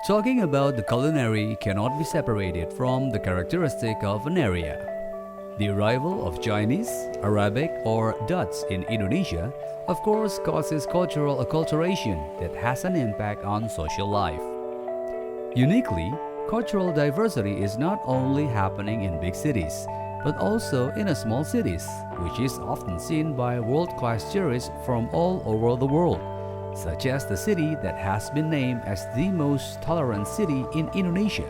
Talking about the culinary cannot be separated from the characteristic of an area. The arrival of Chinese, Arabic, or Dutch in Indonesia, of course, causes cultural acculturation that has an impact on social life. Uniquely, cultural diversity is not only happening in big cities, but also in small cities, which is often seen by world-class tourists from all over the world, such as the city that has been named as the most tolerant city in Indonesia,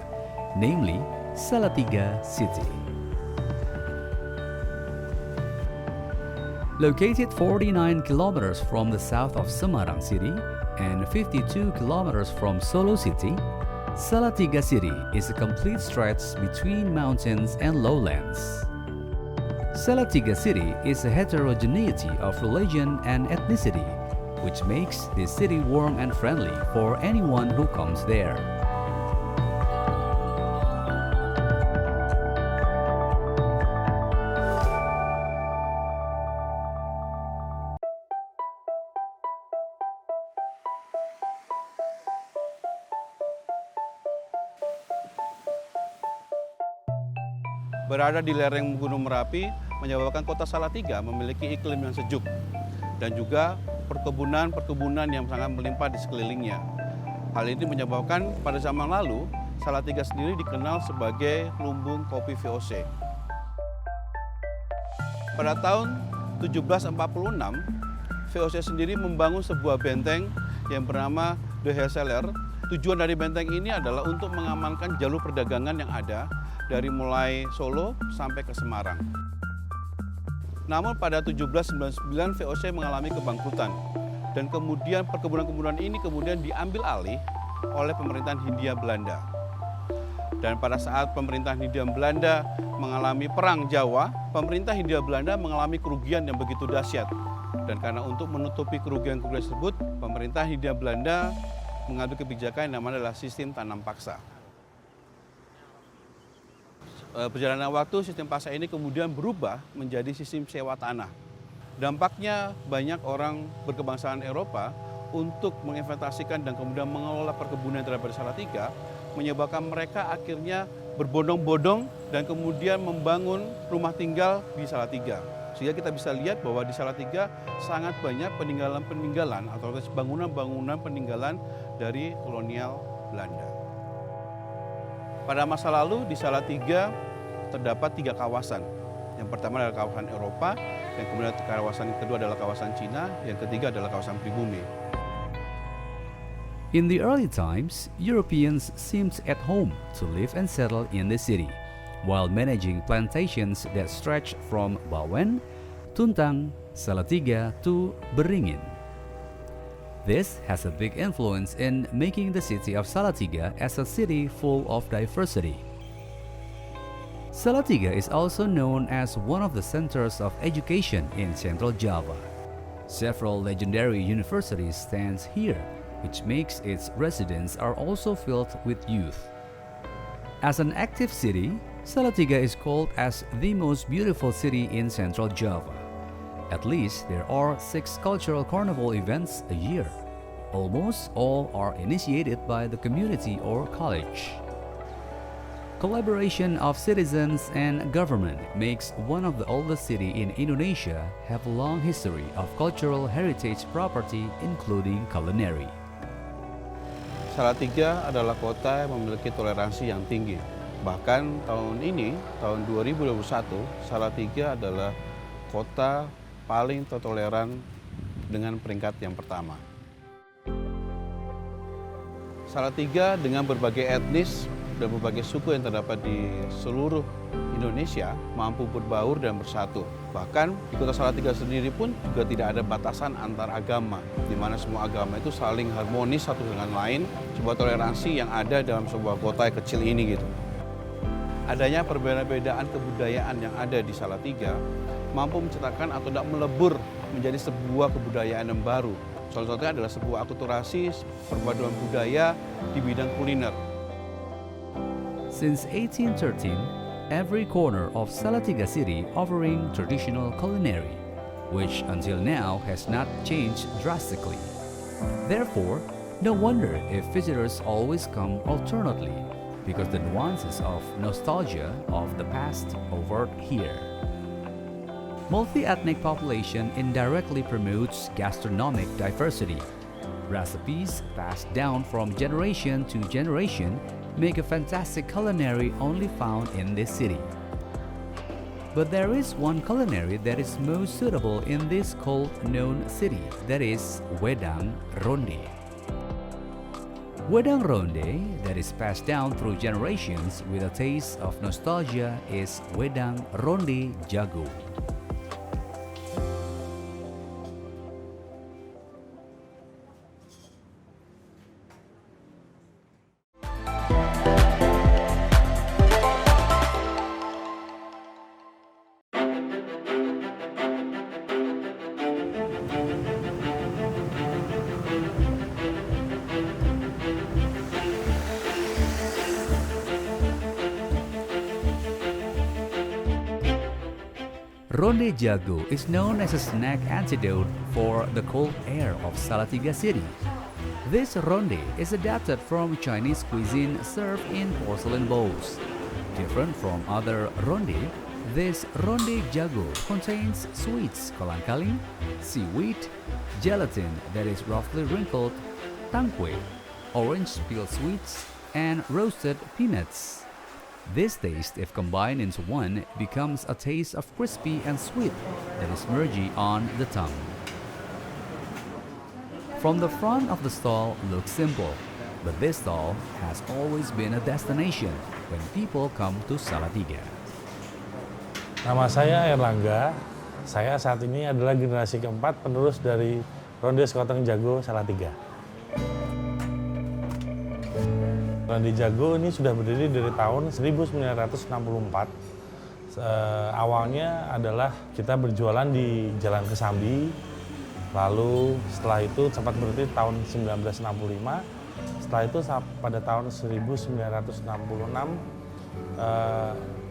namely Salatiga City. Located 49 kilometers from the south of Semarang City and 52 kilometers from Solo City, Salatiga City is a complete stretch between mountains and lowlands. Salatiga City is a heterogeneity of religion and ethnicity, which makes this city warm and friendly for anyone who comes there. Berada di lereng Gunung Merapi menyebabkan kota Salatiga memiliki iklim yang sejuk dan juga perkebunan yang sangat melimpah di sekelilingnya. Hal ini menyebabkan pada zaman lalu Salatiga sendiri dikenal sebagai lumbung kopi VOC. Pada tahun 1746, VOC sendiri membangun sebuah benteng yang bernama De Heeseler. Tujuan dari benteng ini adalah untuk mengamankan jalur perdagangan yang ada dari mulai Solo sampai ke Semarang. Namun pada 1799 VOC mengalami kebangkrutan dan kemudian perkebunan-kebunan ini kemudian diambil alih oleh pemerintahan Hindia Belanda. Dan pada saat pemerintahan Hindia Belanda mengalami perang Jawa, pemerintah Hindia Belanda mengalami kerugian yang begitu dahsyat. Dan karena untuk menutupi kerugian-kerugian tersebut, pemerintah Hindia Belanda mengambil kebijakan yang namanya adalah sistem tanam paksa. Perjalanan waktu, sistem paksa ini kemudian berubah menjadi sistem sewa tanah. Dampaknya banyak orang berkebangsaan Eropa untuk menginvestasikan dan kemudian mengelola perkebunan yang terdapat di Salatiga, menyebabkan mereka akhirnya berbondong-bondong dan kemudian membangun rumah tinggal di Salatiga. Sehingga kita bisa lihat bahwa di Salatiga sangat banyak peninggalan-peninggalan atau bangunan-bangunan peninggalan dari kolonial Belanda. Pada masa lalu di Salatiga terdapat 3 kawasan. Yang pertama adalah kawasan Eropa, yang kemudian kawasan kedua adalah kawasan Cina, yang ketiga adalah kawasan pribumi. In the early times, Europeans seemed at home to live and settle in the city, while managing plantations that stretched from Bawen, Tuntang, Salatiga to Beringin. This has a big influence in making the city of Salatiga as a city full of diversity. Salatiga is also known as one of the centers of education in Central Java. Several legendary universities stand here, which makes its residents are also filled with youth. As an active city, Salatiga is called as the most beautiful city in Central Java. At least there are 6 cultural carnival events a year. Almost all are initiated by the community or college. Collaboration of citizens and government makes one of the oldest city in Indonesia have a long history of cultural heritage property including culinary. Salatiga adalah kota yang memiliki toleransi yang tinggi. Bahkan tahun ini, tahun 2021, Salatiga adalah kota paling toleran dengan peringkat yang pertama. Salatiga dengan berbagai etnis dan berbagai suku yang terdapat di seluruh Indonesia mampu berbaur dan bersatu. Bahkan di Kota Salatiga sendiri pun juga tidak ada batasan antar agama, di mana semua agama itu saling harmonis satu dengan lain, sebuah toleransi yang ada dalam sebuah kota yang kecil ini gitu. Adanya perbedaan-perbedaan kebudayaan yang ada di Salatiga mampu menciptakan atau tidak melebur menjadi sebuah kebudayaan yang baru. Salah satunya adalah sebuah akulturasi perpaduan budaya di bidang kuliner. Since 1813, every corner of Salatiga City offering traditional culinary, which until now has not changed drastically. Therefore, no wonder if visitors always come alternately, because the nuances of nostalgia of the past overt here. Multi-ethnic population indirectly promotes gastronomic diversity. Recipes passed down from generation to generation make a fantastic culinary only found in this city. But there is one culinary that is most suitable in this cold-known city, that is Wedang Ronde. Wedang Ronde that is passed down through generations with a taste of nostalgia is Wedang Ronde Jago. Ronde Jago is known as a snack antidote for the cold air of Salatiga City. This ronde is adapted from Chinese cuisine served in porcelain bowls. Different from other ronde, this Ronde Jago contains sweets kolang-kaling, seaweed, gelatin that is roughly wrinkled, tangkwe, orange peel sweets, and roasted peanuts. This taste, if combined into one, becomes a taste of crispy and sweet that is mergy on the tongue. From the front of the stall looks simple, but this stall has always been a destination when people come to Salatiga. Nama saya Erlangga. Saya saat ini adalah generasi keempat penerus dari Ronde Sekoteng Jago Salatiga. Ronde Jago ini sudah berdiri dari tahun 1964. Awalnya adalah kita berjualan di Jalan Kesambi. Lalu setelah itu sempat berhenti tahun 1965. Setelah itu pada tahun 1966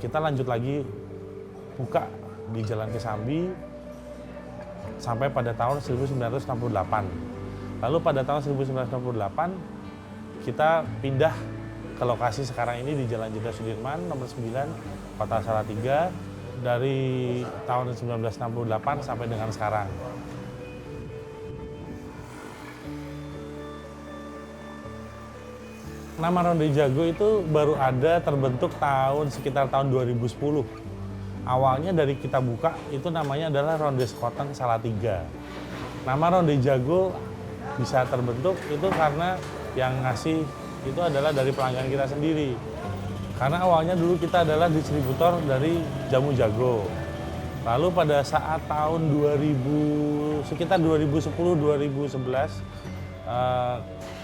kita lanjut lagi buka di Jalan Kesambi sampai pada tahun 1968. Lalu pada tahun 1968 kita pindah ke lokasi sekarang ini di Jalan Jenderal Sudirman nomor 9, Kota Salatiga dari tahun 1968 sampai dengan sekarang. Nama Ronde Jago itu baru ada terbentuk sekitar tahun 2010. Awalnya dari kita buka itu namanya adalah Ronde Sekoteng Salatiga. Nama Ronde Jago bisa terbentuk itu karena yang ngasih itu adalah dari pelanggan kita sendiri. Karena awalnya dulu kita adalah distributor dari jamu jago. Lalu pada saat tahun sekitar 2010-2011,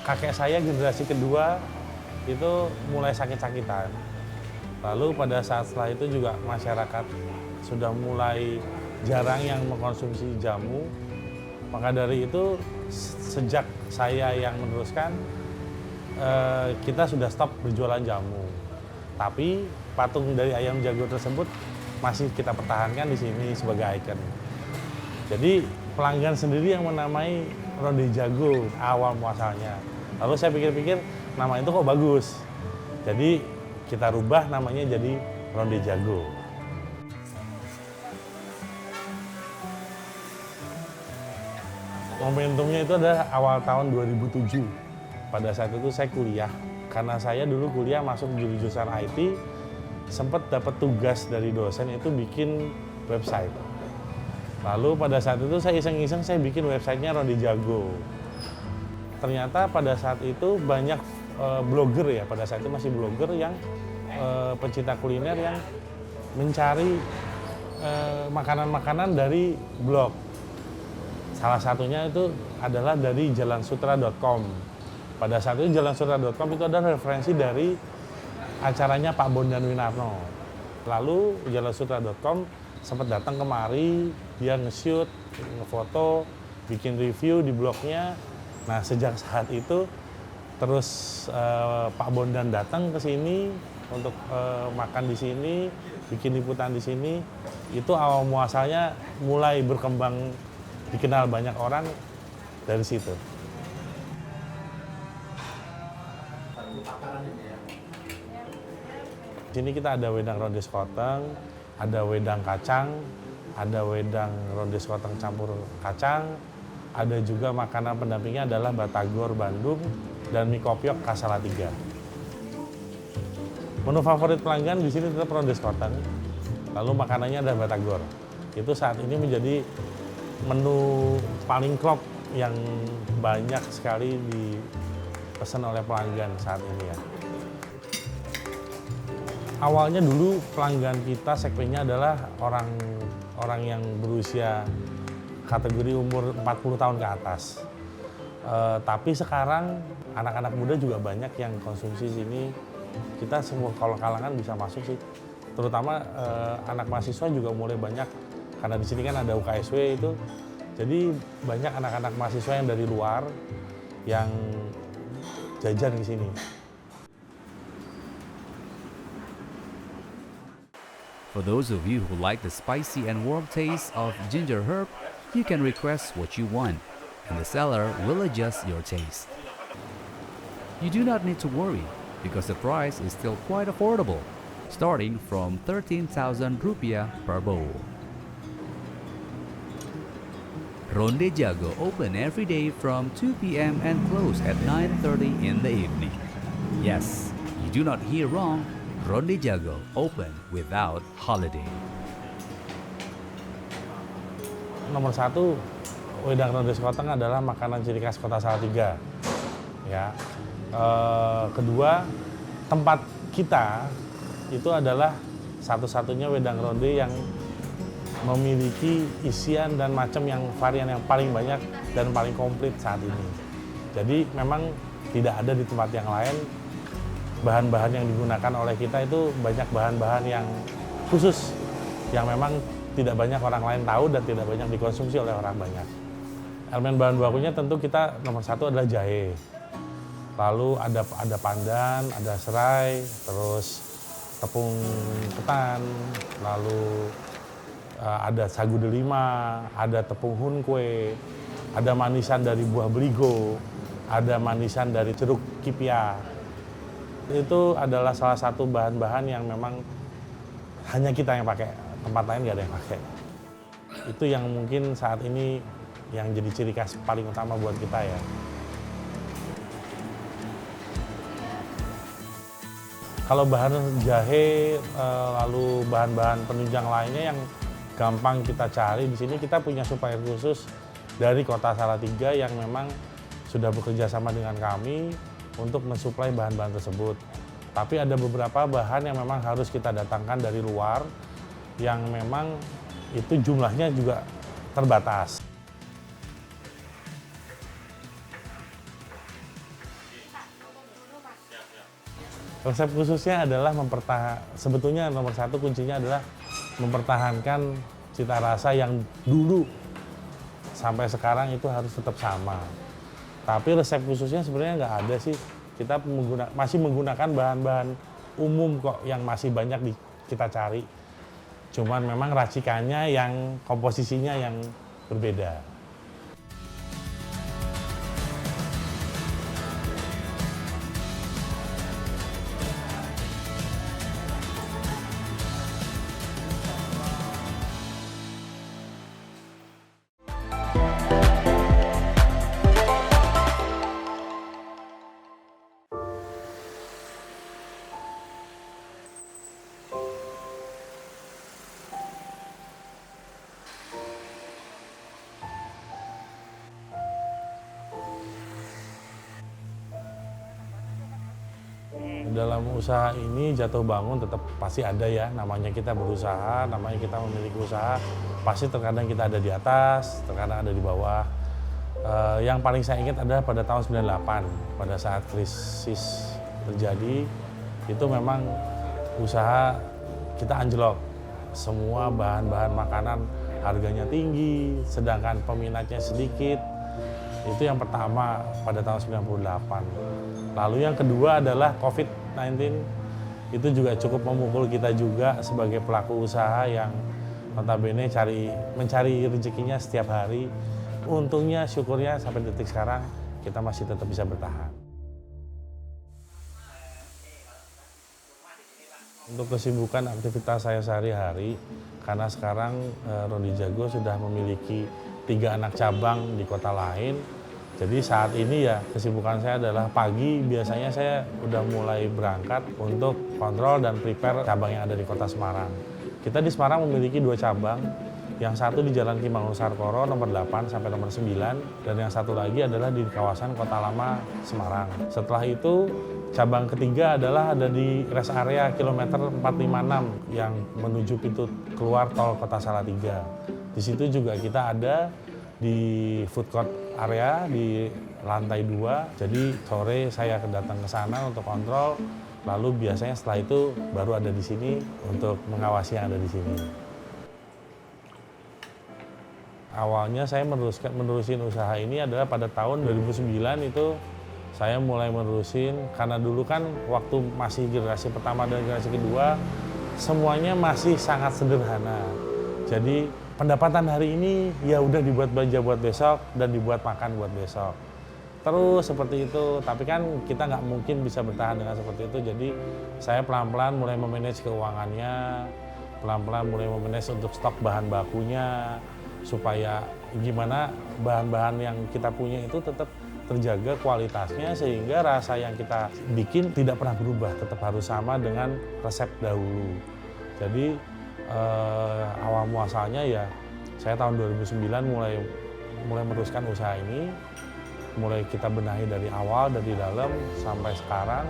kakek saya generasi kedua itu mulai sakit-sakitan. Lalu pada saat setelah itu juga masyarakat sudah mulai jarang yang mengkonsumsi jamu. Maka dari itu sejak saya yang meneruskan, kita sudah stop berjualan jamu. Tapi patung dari ayam jago tersebut masih kita pertahankan di sini sebagai ikon. Jadi pelanggan sendiri yang menamai Ronde Jago awal muasalnya. Lalu saya pikir-pikir nama itu kok bagus. Jadi kita rubah namanya jadi Ronde Jago. Momentumnya itu adalah awal tahun 2007. Pada saat itu saya kuliah. Karena saya dulu kuliah masuk jurusan IT, sempat dapat tugas dari dosen itu bikin website. Lalu pada saat itu saya iseng-iseng saya bikin websitenya Ronde Jago. Ternyata pada saat itu banyak blogger ya, pada saat itu masih blogger yang pencinta kuliner yang mencari makanan-makanan dari blog. Salah satunya itu adalah dari jalansutra.com. Pada saat itu jalansutra.com itu adalah referensi dari acaranya Pak Bondan Winarno. Lalu jalansutra.com sempat datang kemari, dia nge-shoot, nge-foto, bikin review di blognya. Nah, sejak saat itu terus Pak Bondan datang ke sini untuk makan di sini, bikin liputan di sini. Itu awal muasalnya mulai berkembang, dikenal banyak orang dari situ. Di sini kita ada wedang ronde sekoteng, ada wedang kacang, ada wedang ronde sekoteng campur kacang, ada juga makanan pendampingnya adalah batagor Bandung dan mie kopiok K3. Menu favorit pelanggan di sini tetap ronde sekoteng, lalu makanannya ada batagor. Itu saat ini menjadi menu paling klop yang banyak sekali dipesan oleh pelanggan saat ini ya. Awalnya dulu pelanggan kita segmennya adalah orang yang berusia kategori umur 40 tahun ke atas. Tapi sekarang anak-anak muda juga banyak yang konsumsi sini. Kita semua kalau kalangan bisa masuk sih. Terutama anak mahasiswa juga mulai banyak. Karena di sini kan ada UKSW itu, jadi banyak anak-anak mahasiswa yang dari luar yang jajan di sini. For those of you who like the spicy and warm taste of ginger herb, you can request what you want, and the seller will adjust your taste. You do not need to worry, because the price is still quite affordable, starting from 13,000 rupiah per bowl. Ronde Jago open every day from 2 p.m. and close at 9:30 in the evening. Yes, you do not hear wrong. Ronde Jago open without holiday. Nomor satu, wedang ronde sekoteng adalah makanan ciri khas Kota Salatiga. Ya. Kedua, tempat kita itu adalah satu-satunya wedang ronde yang memiliki isian dan macam yang varian yang paling banyak dan paling komplit saat ini. Jadi memang tidak ada di tempat yang lain. Bahan-bahan yang digunakan oleh kita itu banyak bahan-bahan yang khusus, yang memang tidak banyak orang lain tahu dan tidak banyak dikonsumsi oleh orang banyak. Elemen bahan bakunya tentu kita nomor satu adalah jahe. Lalu ada pandan, ada serai, terus tepung ketan, lalu ada sagu delima, ada tepung hunkwe, ada manisan dari buah beligo, ada manisan dari jeruk kipia. Itu adalah salah satu bahan-bahan yang memang hanya kita yang pakai, tempat lain nggak ada yang pakai. Itu yang mungkin saat ini yang jadi ciri khas paling utama buat kita ya. Kalau bahan jahe, lalu bahan-bahan penunjang lainnya yang gampang kita cari di sini, kita punya supplier khusus dari Kota Salatiga yang memang sudah bekerja sama dengan kami untuk mensuplai bahan-bahan tersebut. Tapi ada beberapa bahan yang memang harus kita datangkan dari luar yang memang itu jumlahnya juga terbatas. Resep khususnya adalah sebetulnya nomor satu kuncinya adalah mempertahankan cita rasa yang dulu sampai sekarang itu harus tetap sama. Tapi resep khususnya sebenarnya nggak ada sih. Kita masih menggunakan bahan-bahan umum kok yang masih banyak kita cari. Cuman memang racikannya yang komposisinya yang berbeda. dalam usaha ini jatuh bangun tetap pasti ada ya, namanya kita berusaha, namanya kita memiliki usaha, pasti terkadang kita ada di atas, terkadang ada di bawah. Yang paling saya ingat adalah pada tahun 98, pada saat krisis terjadi, itu memang usaha kita anjlok. Semua bahan-bahan makanan harganya tinggi, sedangkan peminatnya sedikit. Itu yang pertama pada tahun 98. Lalu yang kedua adalah COVID-19, itu juga cukup memukul kita juga sebagai pelaku usaha yang notabene mencari rezekinya setiap hari. Untungnya, syukurnya sampai detik sekarang kita masih tetap bisa bertahan. Untuk kesibukan aktivitas saya sehari-hari, karena sekarang Rodi Jago sudah memiliki 3 anak cabang di kota lain. Jadi saat ini ya kesibukan saya adalah pagi biasanya saya udah mulai berangkat untuk kontrol dan prepare cabang yang ada di kota Semarang. Kita di Semarang memiliki 2 cabang, yang satu di Jalan Ki Mangunusarkoro nomor 8 sampai nomor 9, dan yang satu lagi adalah di kawasan Kota Lama Semarang. Setelah itu cabang ketiga adalah ada di rest area kilometer 456 yang menuju pintu keluar tol Kota Salatiga. Di situ juga kita ada di food court area di lantai 2. Jadi sore saya datang ke sana untuk kontrol, lalu biasanya setelah itu baru ada di sini untuk mengawasi yang ada di sini. Awalnya saya menerusin usaha ini adalah pada tahun 2009 itu saya mulai menerusin, karena dulu kan waktu masih generasi pertama dan generasi kedua semuanya masih sangat sederhana. Jadi pendapatan hari ini ya udah dibuat belanja buat besok dan dibuat makan buat besok. Terus seperti itu, tapi kan kita nggak mungkin bisa bertahan dengan seperti itu. Jadi saya pelan-pelan mulai memanage keuangannya, pelan-pelan mulai memanage untuk stok bahan bakunya, supaya gimana bahan-bahan yang kita punya itu tetap terjaga kualitasnya sehingga rasa yang kita bikin tidak pernah berubah, tetap harus sama dengan resep dahulu. Jadi awal muasalnya ya saya tahun 2009 mulai meneruskan usaha ini, mulai kita benahi dari awal, dari dalam sampai sekarang.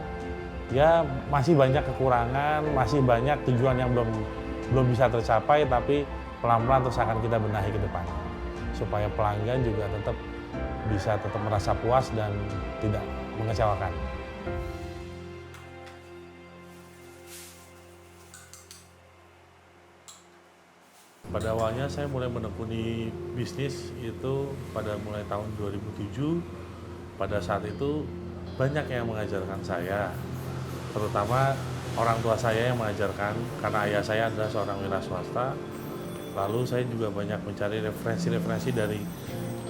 Ya masih banyak kekurangan, masih banyak tujuan yang belum bisa tercapai, tapi pelan-pelan terus akan kita benahi ke depannya supaya pelanggan juga bisa tetap merasa puas dan tidak mengecewakan. Pada awalnya saya mulai menekuni bisnis itu pada mulai tahun 2007. Pada saat itu banyak yang mengajarkan saya, terutama orang tua saya yang mengajarkan, karena ayah saya adalah seorang wira swasta. Lalu saya juga banyak mencari referensi-referensi dari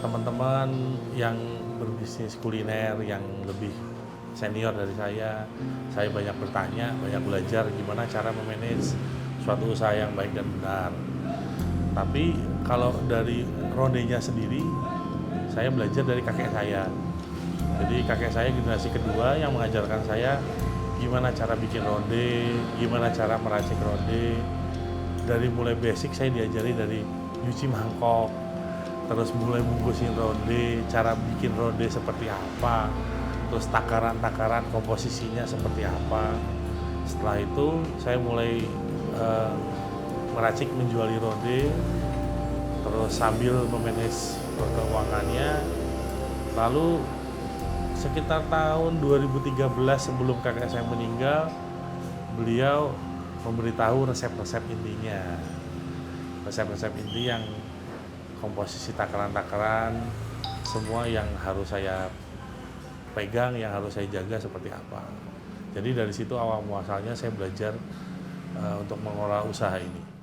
teman-teman yang berbisnis kuliner yang lebih senior dari saya. Saya banyak bertanya, banyak belajar gimana cara memanage suatu usaha yang baik dan benar. Tapi kalau dari rondenya sendiri, saya belajar dari kakek saya. Jadi kakek saya generasi kedua yang mengajarkan saya gimana cara bikin ronde, gimana cara meracik ronde. Dari mulai basic saya diajari dari nyuci mangkok, terus mulai bungkusin ronde, cara bikin ronde seperti apa, terus takaran-takaran komposisinya seperti apa. Setelah itu saya mulai meracik menjuali ronde, terus sambil memanage keuangannya. Lalu sekitar tahun 2013 sebelum kakek saya meninggal, beliau memberitahu resep-resep intinya. Resep-resep inti yang komposisi takaran-takaran, semua yang harus saya pegang, yang harus saya jaga seperti apa. Jadi dari situ awal muasalnya saya belajar untuk mengelola usaha ini.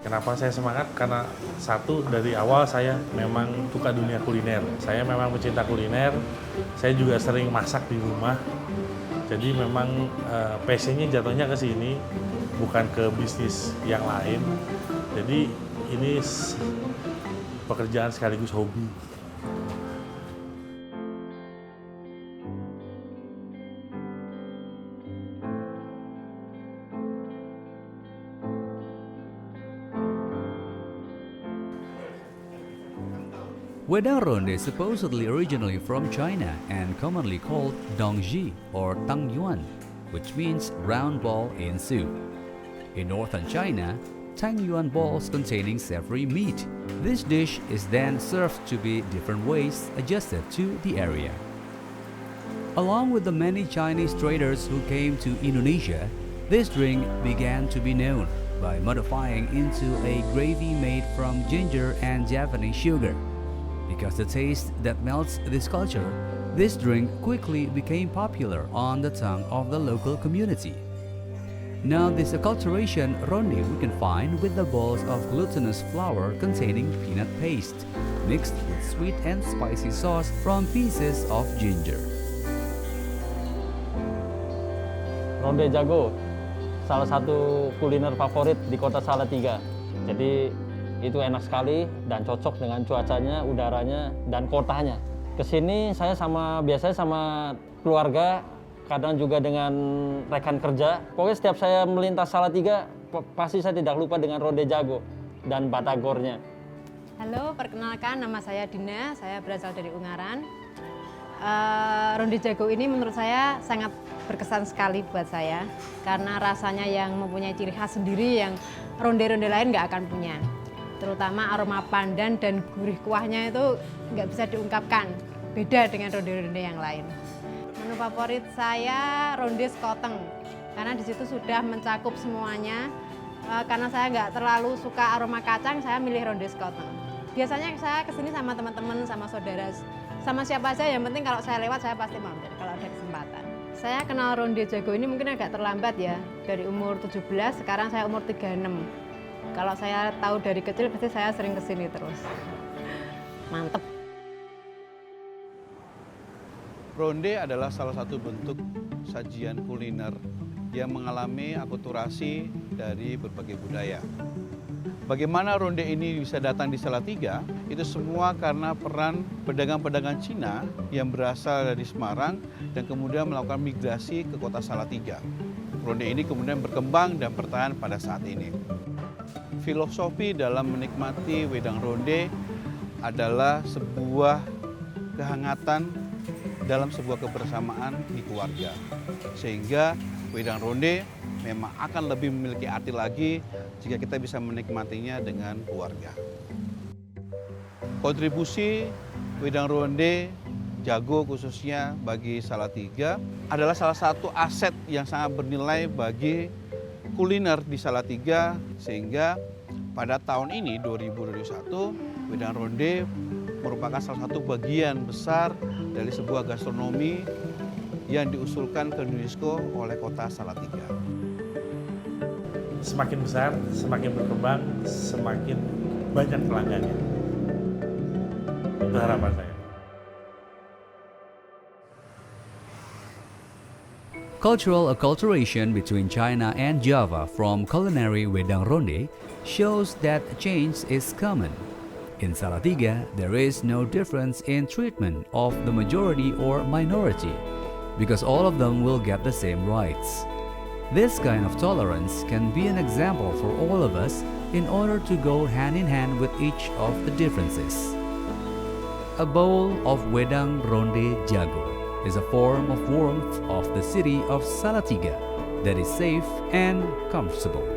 Kenapa saya semangat? Karena satu, dari awal saya memang suka dunia kuliner. Saya memang pecinta kuliner, saya juga sering masak di rumah. Jadi memang passion-nya jatuhnya ke sini, bukan ke bisnis yang lain. Jadi ini pekerjaan sekaligus hobi. Wedang ronde is supposedly originally from China and commonly called dongji or tangyuan, which means round ball in soup. In northern China, tangyuan balls containing savory meat. This dish is then served to be different ways adjusted to the area. Along with the many Chinese traders who came to Indonesia, this drink began to be known by modifying into a gravy made from ginger and Japanese sugar. Because the taste that melts this culture, this drink quickly became popular on the tongue of the local community. Now this acculturation ronde we can find with the balls of glutinous flour containing peanut paste, mixed with sweet and spicy sauce from pieces of ginger. Ronde jago, salah satu kuliner favorit di kota Salatiga. Jadi itu enak sekali dan cocok dengan cuacanya, udaranya, dan kotanya. Kesini saya biasanya sama keluarga, kadang juga dengan rekan kerja. Pokoknya setiap saya melintas Salatiga, pasti saya tidak lupa dengan ronde jago dan batagornya. Halo, perkenalkan nama saya Dina, saya berasal dari Ungaran. Ronde jago ini menurut saya sangat berkesan sekali buat saya, karena rasanya yang mempunyai ciri khas sendiri yang ronde-ronde lain nggak akan punya. Terutama aroma pandan dan gurih kuahnya itu nggak bisa diungkapkan, beda dengan ronde-ronde yang lain. Menu favorit saya ronde sekoteng, karena di situ sudah mencakup semuanya. Karena saya nggak terlalu suka aroma kacang, saya milih ronde sekoteng. Biasanya saya kesini sama teman-teman, sama saudara, sama siapa aja, yang penting kalau saya lewat saya pasti mampir kalau ada kesempatan. Saya kenal ronde jago ini mungkin agak terlambat ya, dari umur 17, sekarang saya umur 36. Kalau saya tahu dari kecil pasti saya sering kesini terus. Mantep. Ronde adalah salah satu bentuk sajian kuliner yang mengalami akulturasi dari berbagai budaya. Bagaimana ronde ini bisa datang di Salatiga, itu semua karena peran pedagang-pedagang Cina yang berasal dari Semarang dan kemudian melakukan migrasi ke kota Salatiga. Ronde ini kemudian berkembang dan bertahan pada saat ini. Filosofi dalam menikmati wedang ronde adalah sebuah kehangatan dalam sebuah kebersamaan di keluarga. Sehingga wedang ronde memang akan lebih memiliki arti lagi jika kita bisa menikmatinya dengan keluarga. Kontribusi wedang ronde jago khususnya bagi Salatiga adalah salah satu aset yang sangat bernilai bagi kuliner di Salatiga, sehingga pada tahun ini 2021 wedang ronde merupakan salah satu bagian besar dari sebuah gastronomi yang diusulkan ke UNESCO oleh kota Salatiga. Semakin besar, semakin berkembang, semakin banyak pelanggannya. Itu harapan saya. Cultural acculturation between China and Java from culinary wedang ronde shows that change is common. In Salatiga, there is no difference in treatment of the majority or minority, because all of them will get the same rights. This kind of tolerance can be an example for all of us in order to go hand in hand with each of the differences. A bowl of wedang ronde jago is a form of warmth of the city of Salatiga that is safe and comfortable.